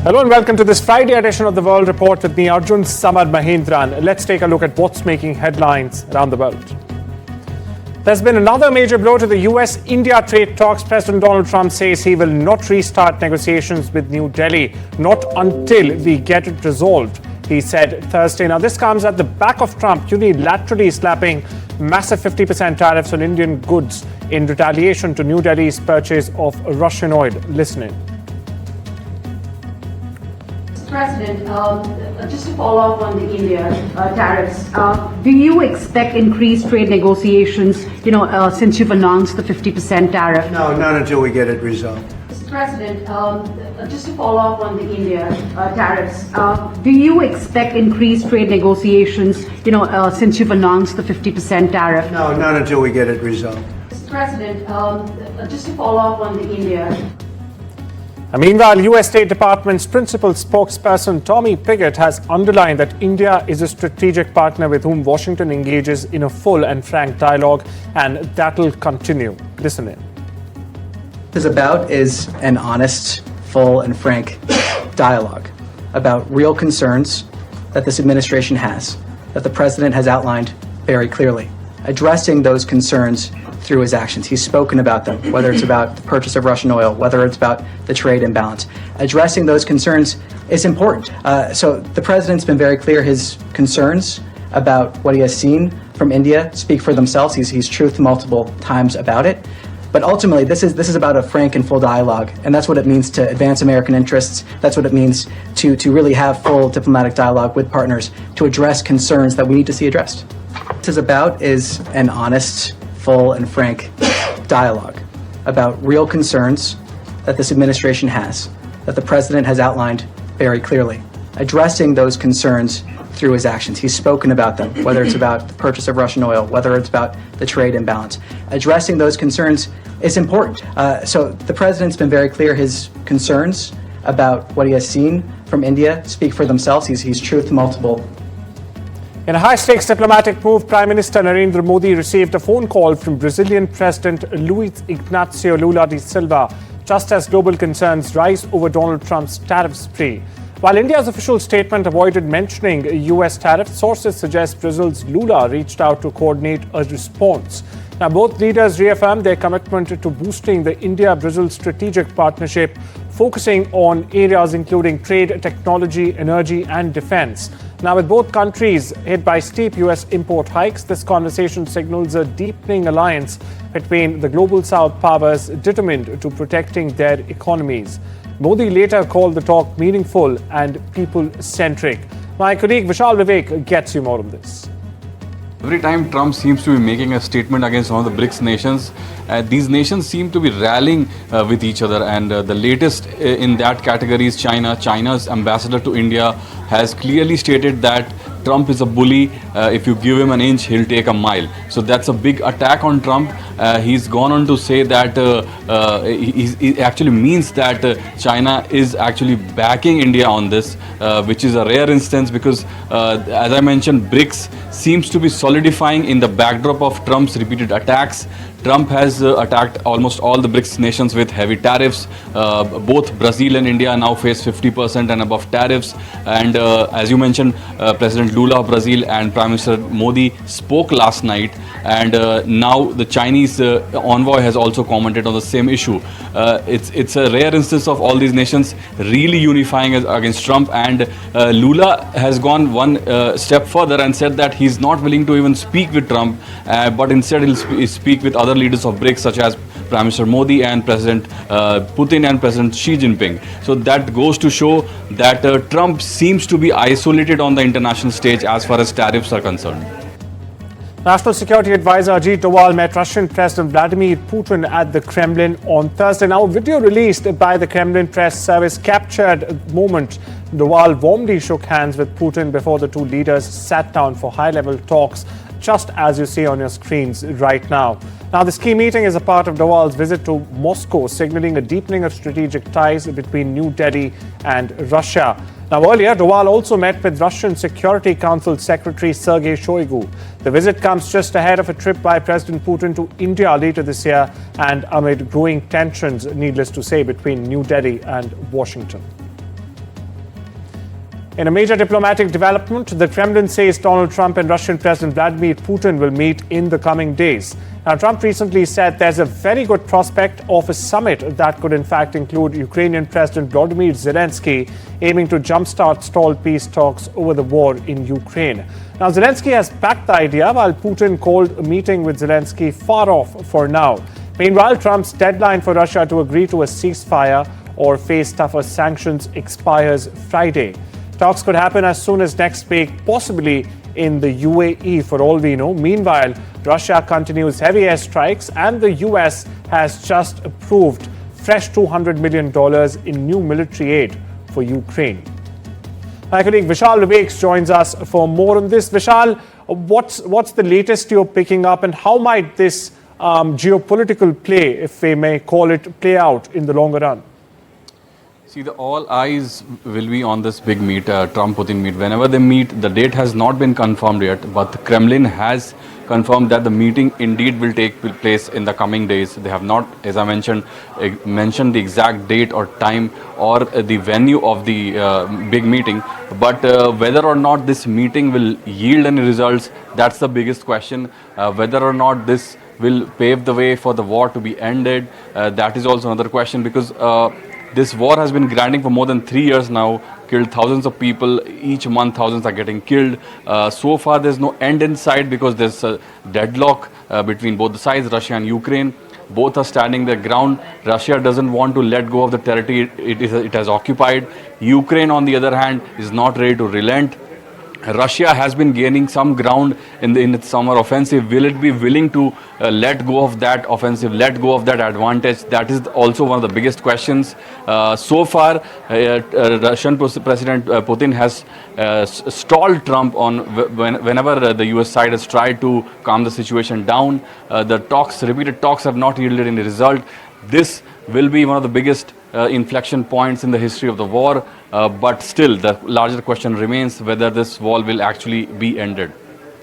Hello and welcome to this Friday edition of the World Report with me, Arjun, Samar, Mahendran. Let's take a look at what's making headlines around the world. There's been another major blow to the US-India trade talks. President Donald Trump says he will not restart negotiations with New Delhi, not until we get it resolved, he said Thursday. Now, this comes at the back of Trump unilaterally slapping massive 50% tariffs on Indian goods in retaliation to New Delhi's purchase of Russian oil. Listen in. President, just to follow up on the India tariffs, do you expect increased trade negotiations, since you've announced the 50% tariff? No, not until we get it resolved. Mr. President, just to follow up on the India tariffs, do you expect increased trade negotiations, since you've announced the 50% tariff? No, not until we get it resolved. Mr. President, just to follow up on the India. Meanwhile, US State Department's principal spokesperson Tommy Pigott has underlined that India is a strategic partner with whom Washington engages in a full and frank dialogue, and that will continue. Listen in. What this is about is an honest, full and frank dialogue about real concerns that this administration has, that the president has outlined very clearly, addressing those concerns through his actions. He's spoken about them, whether it's about the purchase of Russian oil, whether it's about the trade imbalance. Addressing those concerns is important. So the president's been very clear. His concerns about what he has seen from India speak for themselves. He's truthed multiple times about it. But ultimately, this is about a frank and full dialogue, and that's what it means to advance American interests. That's what it means to really have full diplomatic dialogue with partners to address concerns that we need to see addressed. What this is about is an honest, full and frank dialogue about real concerns that this administration has, that the president has outlined very clearly, addressing those concerns through his actions. He's spoken about them, whether it's about the purchase of Russian oil, whether it's about the trade imbalance. Addressing those concerns is important. So the president's been very clear. His concerns about what he has seen from India speak for themselves. He's truthed multiple. In a high-stakes diplomatic move, Prime Minister Narendra Modi received a phone call from Brazilian President Luiz Ignacio Lula da Silva, just as global concerns rise over Donald Trump's tariff spree. While India's official statement avoided mentioning US tariffs, sources suggest Brazil's Lula reached out to coordinate a response. Now, both leaders reaffirmed their commitment to boosting the India-Brazil strategic partnership, focusing on areas including trade, technology, energy, and defense. Now, with both countries hit by steep US import hikes, this conversation signals a deepening alliance between the global South powers determined to protecting their economies. Modi later called the talk meaningful and people-centric. My colleague Vishal Vivek gets you more on this. Every time Trump seems to be making a statement against one of the BRICS nations, these nations seem to be rallying with each other, and the latest in that category is China. China's ambassador to India has clearly stated that Trump is a bully. If you give him an inch, he'll take a mile. So that's a big attack on Trump. He's gone on to say that he actually means that China is actually backing India on this, which is a rare instance because, as I mentioned, BRICS seems to be solidifying in the backdrop of Trump's repeated attacks. Trump has attacked almost all the BRICS nations with heavy tariffs. Both Brazil and India now face 50% and above tariffs. And as you mentioned, President Lula of Brazil and Prime Minister Modi spoke last night. And now the Chinese envoy has also commented on the same issue. It's a rare instance of all these nations really unifying against Trump. And Lula has gone one step further and said that he's not willing to even speak with Trump, but instead he'll speak with other leaders of BRICS such as Prime Minister Modi and President Putin and President Xi Jinping. So that goes to show that Trump seems to be isolated on the international stage as far as tariffs are concerned. National Security Advisor Ajit Doval met Russian President Vladimir Putin at the Kremlin on Thursday. Now, a video released by the Kremlin press service captured the moment Doval warmly shook hands with Putin before the two leaders sat down for high-level talks, just as you see on your screens right now. Now, this key meeting is a part of Doval's visit to Moscow, signaling a deepening of strategic ties between New Delhi and Russia. Now, earlier, Doval also met with Russian Security Council Secretary Sergei Shoigu. The visit comes just ahead of a trip by President Putin to India later this year and amid growing tensions, needless to say, between New Delhi and Washington. In a major diplomatic development, the Kremlin says Donald Trump and Russian President Vladimir Putin will meet in the coming days. Now, Trump recently said there's a very good prospect of a summit that could in fact include Ukrainian President Volodymyr Zelensky, aiming to jumpstart stalled peace talks over the war in Ukraine. Now, Zelensky has backed the idea, while Putin called a meeting with Zelensky far off for now. Meanwhile, Trump's deadline for Russia to agree to a ceasefire or face tougher sanctions expires Friday. Talks could happen as soon as next week, possibly in the UAE for all we know. Meanwhile, Russia continues heavy airstrikes and the US has just approved fresh $200 million in new military aid for Ukraine. My colleague Vishal Vivek joins us for more on this. Vishal, what's the latest you're picking up, and how might this geopolitical play, if we may call it, play out in the longer run? See, all eyes will be on this big meet, Trump-Putin meet. Whenever they meet, the date has not been confirmed yet, but the Kremlin has confirmed that the meeting indeed will take place in the coming days. They have not, as I mentioned the exact date or time or the venue of the big meeting. But whether or not this meeting will yield any results, that's the biggest question. Whether or not this will pave the way for the war to be ended, that is also another question, because this war has been grinding for more than 3 years now, killed thousands of people. Each month, thousands are getting killed. So far, there's no end in sight because there's a deadlock between both the sides, Russia and Ukraine. Both are standing their ground. Russia doesn't want to let go of the territory it has occupied. Ukraine, on the other hand, is not ready to relent. Russia has been gaining some ground in its summer offensive. Will it be willing to let go of that offensive, let go of that advantage? That is also one of the biggest questions. So far, Russian President Putin has stalled Trump on whenever the US side has tried to calm the situation down. The repeated talks have not yielded any result. This will be one of the biggest inflection points in the history of the war, but still the larger question remains whether this war will actually be ended.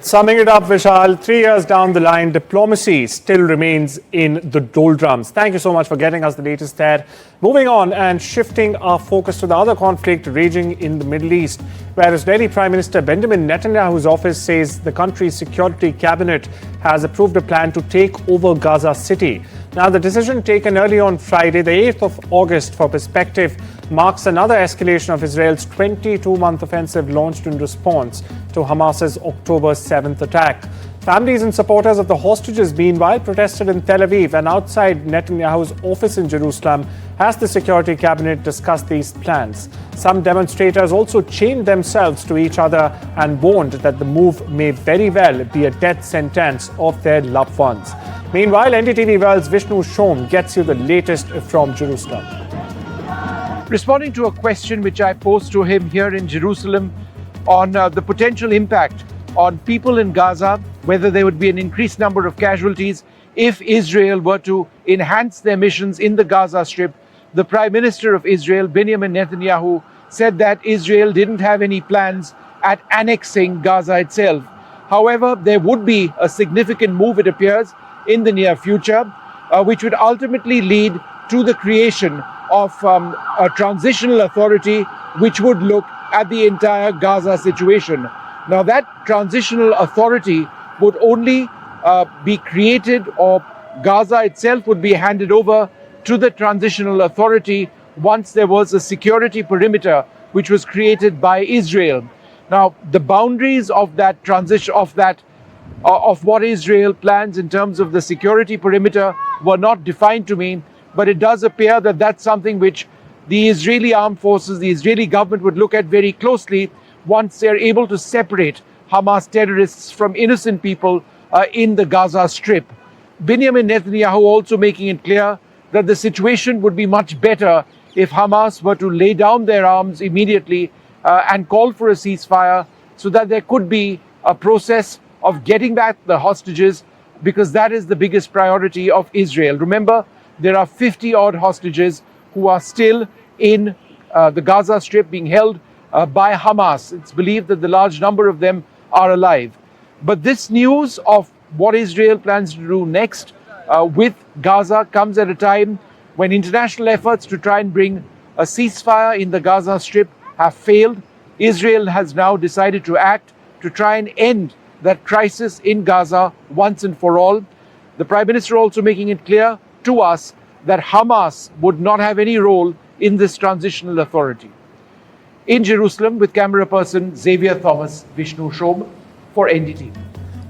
Summing it up, Vishal, 3 years down the line, diplomacy still remains in the doldrums. Thank you so much for getting us the latest there. Moving on and shifting our focus to the other conflict raging in the Middle East, where Israeli Prime Minister Benjamin Netanyahu's office says the country's security cabinet has approved a plan to take over Gaza City. Now, the decision taken early on Friday, the 8th of August, for perspective, marks another escalation of Israel's 22-month offensive launched in response to Hamas's October 7th attack. Families and supporters of the hostages, meanwhile, protested in Tel Aviv and outside Netanyahu's office in Jerusalem as the security cabinet discussed these plans. Some demonstrators also chained themselves to each other and warned that the move may very well be a death sentence of their loved ones. Meanwhile, NDTV World's Vishnu Shom gets you the latest from Jerusalem. Responding to a question which I posed to him here in Jerusalem on the potential impact on people in Gaza, whether there would be an increased number of casualties if Israel were to enhance their missions in the Gaza Strip, the Prime Minister of Israel, Benjamin Netanyahu, said that Israel didn't have any plans at annexing Gaza itself. However, there would be a significant move, it appears, in the near future, which would ultimately lead to the creation of a transitional authority which would look at the entire Gaza situation. Now, that transitional authority would only be created, or Gaza itself would be handed over to the transitional authority once there was a security perimeter which was created by Israel. Now, the boundaries of that transition, of what Israel plans in terms of the security perimeter were not defined to me, but it does appear that that's something which the Israeli armed forces, the Israeli government would look at very closely once they're able to separate Hamas terrorists from innocent people in the Gaza Strip. Benjamin Netanyahu also making it clear that the situation would be much better if Hamas were to lay down their arms immediately and call for a ceasefire, so that there could be a process of getting back the hostages, because that is the biggest priority of Israel. Remember, there are 50-odd hostages who are still in the Gaza Strip being held by Hamas. It's believed that the large number of them are alive. But this news of what Israel plans to do next with Gaza comes at a time when international efforts to try and bring a ceasefire in the Gaza Strip have failed. Israel has now decided to act to try and end that crisis in Gaza once and for all. The Prime Minister also making it clear to us that Hamas would not have any role in this transitional authority. In Jerusalem, with camera person Xavier Thomas, Vishnu Shobh for NDTV.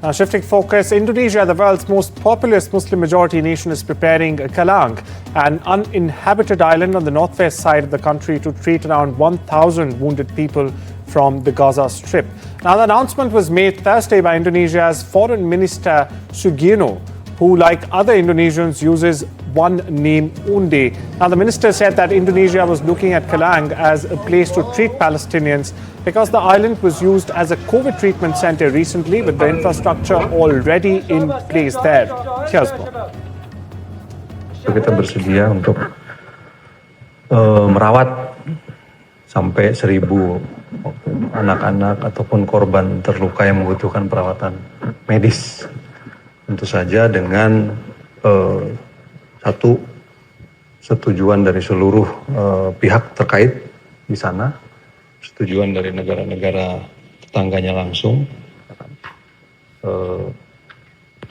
Now shifting focus, Indonesia, the world's most populous Muslim-majority nation, is preparing Kalang, an uninhabited island on the northwest side of the country, to treat around 1,000 wounded people from the Gaza Strip. Now the announcement was made Thursday by Indonesia's Foreign Minister Sugiono, who, like other Indonesians, uses one name only. Now the minister said that Indonesia was looking at Kalang as a place to treat Palestinians because the island was used as a COVID treatment center recently, with the infrastructure already in place there. Here's more. Kita bersedia untuk merawat sampai 1.000 anak-anak ataupun korban terluka yang membutuhkan perawatan medis. Tentu saja dengan satu setujuan dari seluruh pihak terkait di sana, setujuan dari negara-negara tetangganya langsung,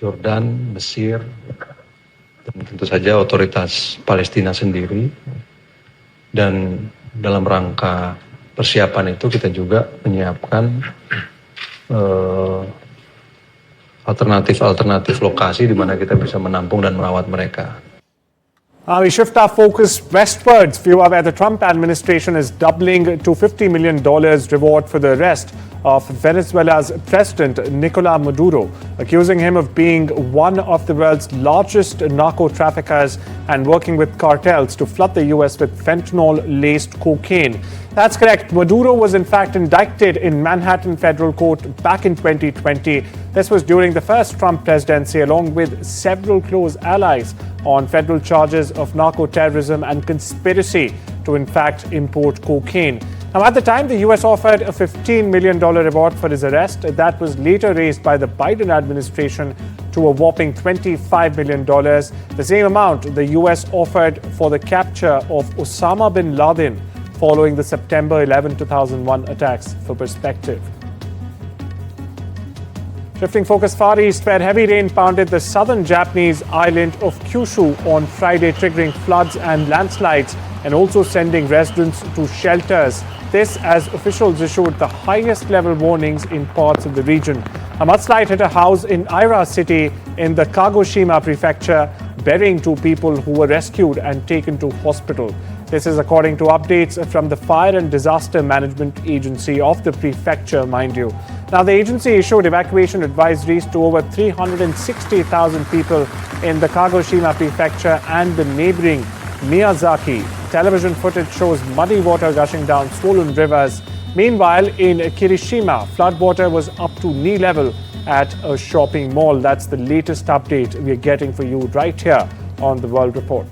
Jordan, Mesir, dan tentu saja otoritas Palestina sendiri. Dan dalam rangka persiapan itu kita juga menyiapkan alternatif lokasi di mana kita bisa menampung dan merawat mereka. We shift our focus westwards, where the Trump administration is doubling to $50 million reward for the arrest of Venezuela's President Nicolas Maduro, accusing him of being one of the world's largest narco traffickers and working with cartels to flood the U.S. with fentanyl-laced cocaine. That's correct. Maduro was in fact indicted in Manhattan federal court back in 2020. This was during the first Trump presidency, along with several close allies, on federal charges of narco-terrorism and conspiracy to in fact import cocaine. Now, at the time, the U.S. offered a $15 million reward for his arrest. That was later raised by the Biden administration to a whopping $25 million. The same amount the U.S. offered for the capture of Osama bin Laden following the September 11, 2001 attacks. For perspective. Shifting focus far east, where heavy rain pounded the southern Japanese island of Kyushu on Friday, triggering floods and landslides and also sending residents to shelters. This as officials issued the highest level warnings in parts of the region. A mudslide hit a house in Aira City in the Kagoshima prefecture, burying 2 people who were rescued and taken to hospital. This is according to updates from the Fire and Disaster Management Agency of the prefecture, mind you. Now, the agency issued evacuation advisories to over 360,000 people in the Kagoshima prefecture and the neighboring Miyazaki. Television footage shows muddy water gushing down swollen rivers. Meanwhile, in Kirishima, floodwater was up to knee level at a shopping mall. That's the latest update we're getting for you right here on the World Report.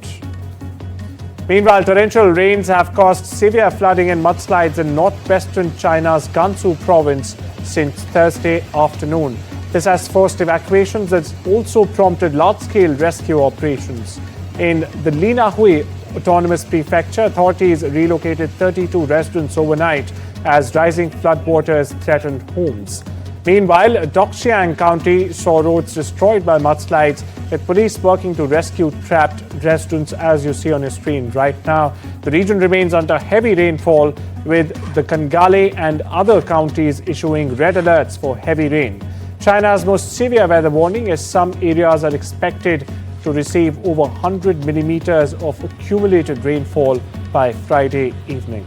Meanwhile, torrential rains have caused severe flooding and mudslides in northwestern China's Gansu province since Thursday afternoon. This has forced evacuations that's also prompted large-scale rescue operations. In the Linahui Autonomous Prefecture, authorities relocated 32 residents overnight as rising floodwaters threatened homes. Meanwhile, Doxiang County saw roads destroyed by mudslides, with police working to rescue trapped residents, as you see on your screen right now. The region remains under heavy rainfall, with the Kangale and other counties issuing red alerts for heavy rain. China's most severe weather warning, as some areas are expected to receive over 100 millimeters of accumulated rainfall by Friday evening.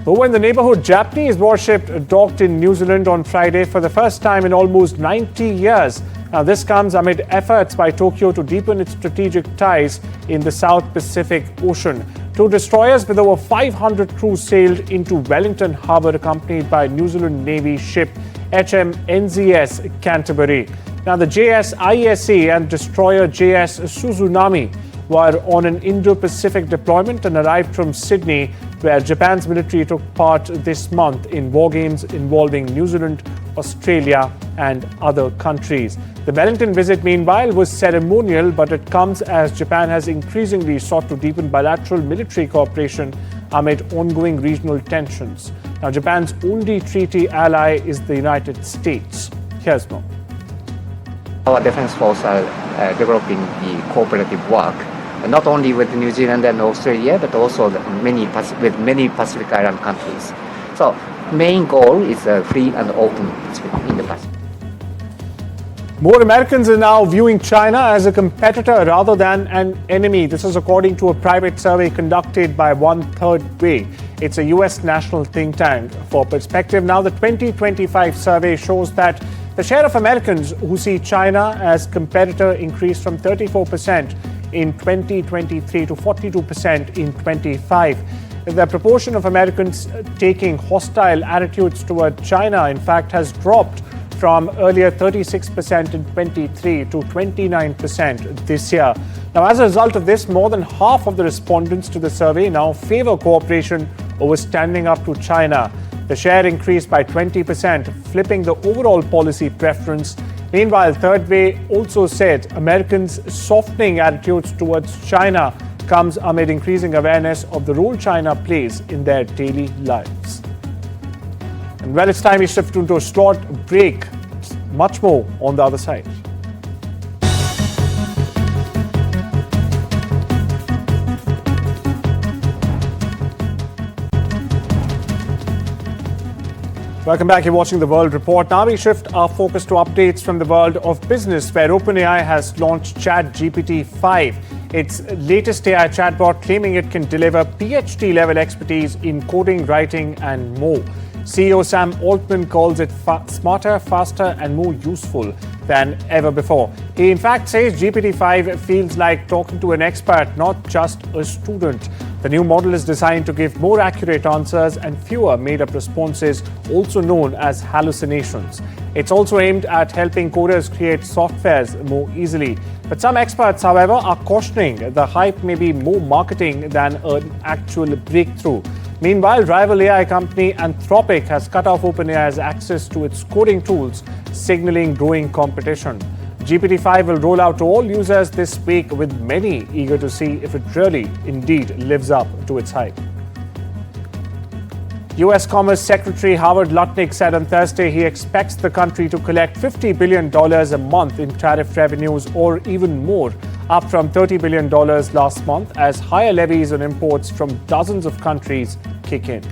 Over in the neighborhood, Japanese warship docked in New Zealand on Friday for the first time in almost 90 years. Now, this comes amid efforts by Tokyo to deepen its strategic ties in the South Pacific Ocean. 2 destroyers with over 500 crew sailed into Wellington Harbour, accompanied by New Zealand Navy ship HMNZS Canterbury. Now, the JS ISE and destroyer JS Suzunami were on an Indo-Pacific deployment and arrived from Sydney, where Japan's military took part this month in war games involving New Zealand, Australia and other countries. The Wellington visit, meanwhile, was ceremonial, but it comes as Japan has increasingly sought to deepen bilateral military cooperation amid ongoing regional tensions. Now, Japan's only treaty ally is the United States. Here's more. Our defense forces are developing the cooperative work, not only with New Zealand and Australia, but also with many Pacific Island countries. So, main goal is a free and open Pacific in the Pacific. More Americans are now viewing China as a competitor rather than an enemy. This is according to a private survey conducted by One Third Way. It's a US national think tank. For perspective, now the 2025 survey shows that the share of Americans who see China as competitor increased from 34% in 2023 to 42% in 25. The proportion of Americans taking hostile attitudes toward China, in fact, has dropped from earlier 36% in 23 to 29% this year. Now, as a result of this, more than half of the respondents to the survey now favor cooperation over standing up to China. The share increased by 20%, flipping the overall policy preference. Meanwhile, Third Way also said Americans' softening attitudes towards China comes amid increasing awareness of the role China plays in their daily lives. And well, it's time we shift into a short break. Much more on the other side. Welcome back. You're watching The World Report. Now we shift our focus to updates from the world of business, where OpenAI has launched ChatGPT-5, its latest AI chatbot, claiming it can deliver PhD-level expertise in coding, writing, and more. CEO Sam Altman calls it smarter, faster, and more useful than ever before. He in fact says GPT-5 feels like talking to an expert, not just a student. The new model is designed to give more accurate answers and fewer made-up responses, also known as hallucinations. It's also aimed at helping coders create softwares more easily. But some experts, however, are cautioning the hype may be more marketing than an actual breakthrough. Meanwhile, rival AI company Anthropic has cut off OpenAI's access to its coding tools, signaling growing competition. GPT-5 will roll out to all users this week, with many eager to see if it really, indeed, lives up to its hype. U.S. Commerce Secretary Howard Lutnick said on Thursday he expects the country to collect $50 billion a month in tariff revenues, or even more, up from $30 billion last month, as higher levies on imports from dozens of countries kick in.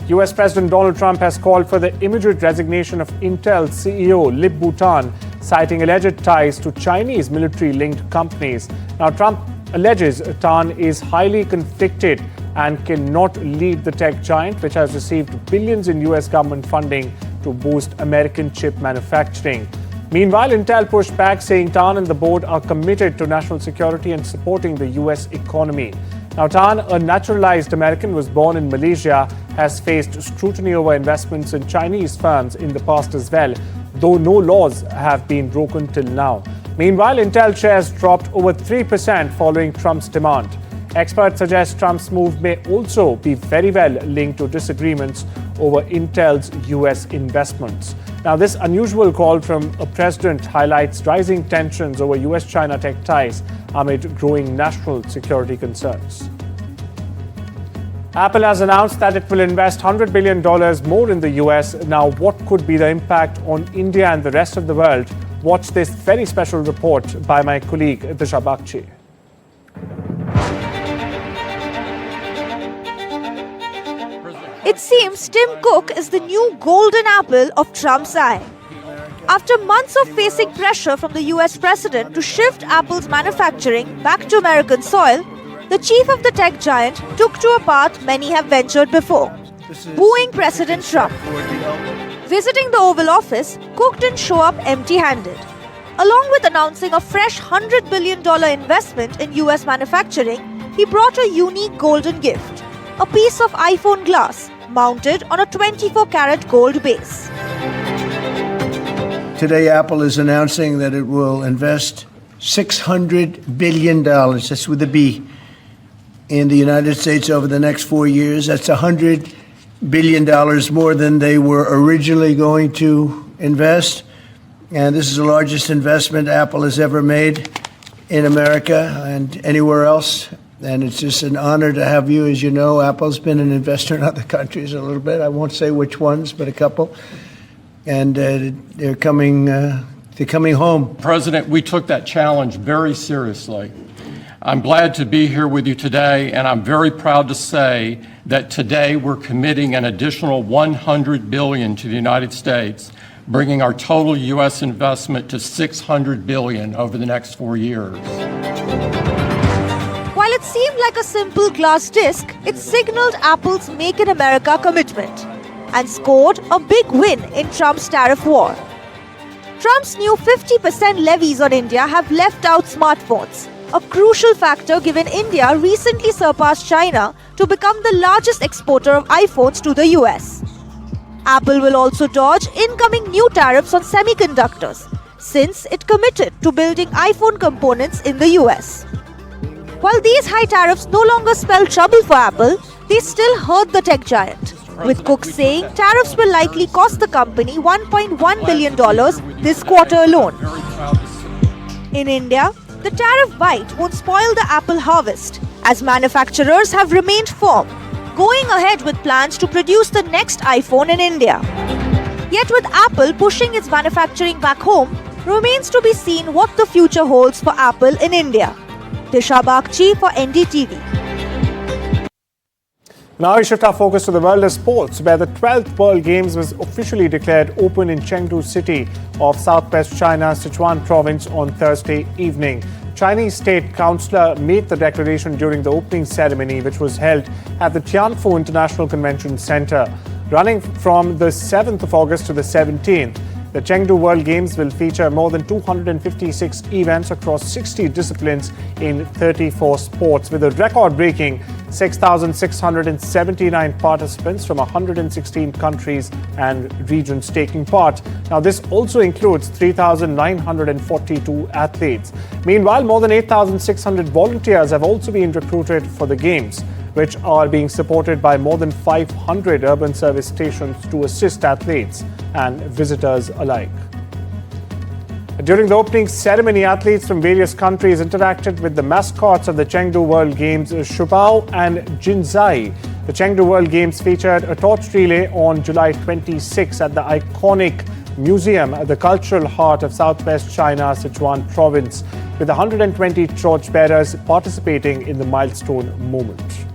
U.S. President Donald Trump has called for the immediate resignation of Intel CEO Lip Bhutan, citing alleged ties to Chinese military-linked companies. Now, Trump alleges Tan is highly conflicted and cannot lead the tech giant, which has received billions in U.S. government funding to boost American chip manufacturing. Meanwhile, Intel pushed back, saying Tan and the board are committed to national security and supporting the U.S. economy. Now, Tan, a naturalized American, was born in Malaysia, has faced scrutiny over investments in Chinese firms in the past as well, though no laws have been broken till now. Meanwhile, Intel shares dropped over 3% following Trump's demand. Experts suggest Trump's move may also be very well linked to disagreements over Intel's U.S. investments. Now, this unusual call from a president highlights rising tensions over U.S.-China tech ties amid growing national security concerns. Apple has announced that it will invest $100 billion more in the U.S. Now, what could be the impact on India and the rest of the world? Watch this very special report by my colleague Disha Bakchi. It seems Tim Cook is the new golden apple of Trump's eye. After months of facing pressure from the US president to shift Apple's manufacturing back to American soil, the chief of the tech giant took to a path many have ventured before, booing President Trump. Visiting the Oval Office, Cook didn't show up empty-handed. Along with announcing a fresh $100 billion investment in US manufacturing, he brought a unique golden gift, a piece of iPhone glass mounted on a 24-karat gold base. Today, Apple is announcing that it will invest $600 billion, that's with a B, in the United States over the next 4 years. That's $100 billion more than they were originally going to invest. And this is the largest investment Apple has ever made in America and anywhere else And it's just an honor to have you. As you know, Apple's been an investor in other countries a little bit. I won't say which ones, but a couple. And they're coming home. President, we took that challenge very seriously. I'm glad to be here with you today, and I'm very proud to say that today we're committing an additional $100 billion to the United States, bringing our total U.S. investment to $600 billion over the next 4 years. While it seemed like a simple glass disc, it signaled Apple's Make in America commitment and scored a big win in Trump's tariff war. Trump's new 50% levies on India have left out smartphones, a crucial factor given India recently surpassed China to become the largest exporter of iPhones to the US. Apple will also dodge incoming new tariffs on semiconductors, since it committed to building iPhone components in the US. While these high tariffs no longer spell trouble for Apple, they still hurt the tech giant, with Cook saying tariffs will likely cost the company $1.1 billion this quarter alone. In India, the tariff bite won't spoil the Apple harvest, as manufacturers have remained firm, going ahead with plans to produce the next iPhone in India. Yet with Apple pushing its manufacturing back home, remains to be seen what the future holds for Apple in India. Disha Bagchi for NDTV. Now we shift our focus to the world of sports, where the 12th World Games was officially declared open in Chengdu city of southwest China's Sichuan province on Thursday evening. Chinese state councillor made the declaration during the opening ceremony, which was held at the Tianfu International Convention Center. Running from the 7th of August to the 17th, the Chengdu World Games will feature more than 256 events across 60 disciplines in 34 sports, with a record-breaking 6,679 participants from 116 countries and regions taking part. Now, this also includes 3,942 athletes. Meanwhile, more than 8,600 volunteers have also been recruited for the Games, which are being supported by more than 500 urban service stations to assist athletes and visitors alike. During the opening ceremony, athletes from various countries interacted with the mascots of the Chengdu World Games, Shubao and Jinzai. The Chengdu World Games featured a torch relay on July 26 at the iconic museum at the cultural heart of southwest China's Sichuan province, with 120 torchbearers participating in the milestone moment.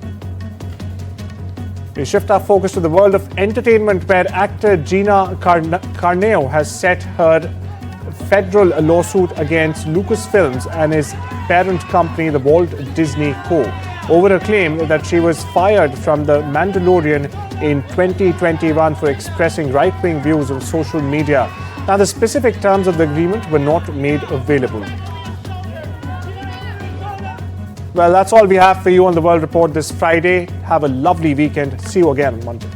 We shift our focus to the world of entertainment, where actor Gina Carano has set her federal lawsuit against Lucasfilms and his parent company, the Walt Disney Co., over a claim that she was fired from The Mandalorian in 2021 for expressing right-wing views on social media. Now, the specific terms of the agreement were not made available. Well, that's all we have for you on the World Report this Friday. Have a lovely weekend. See you again on Monday.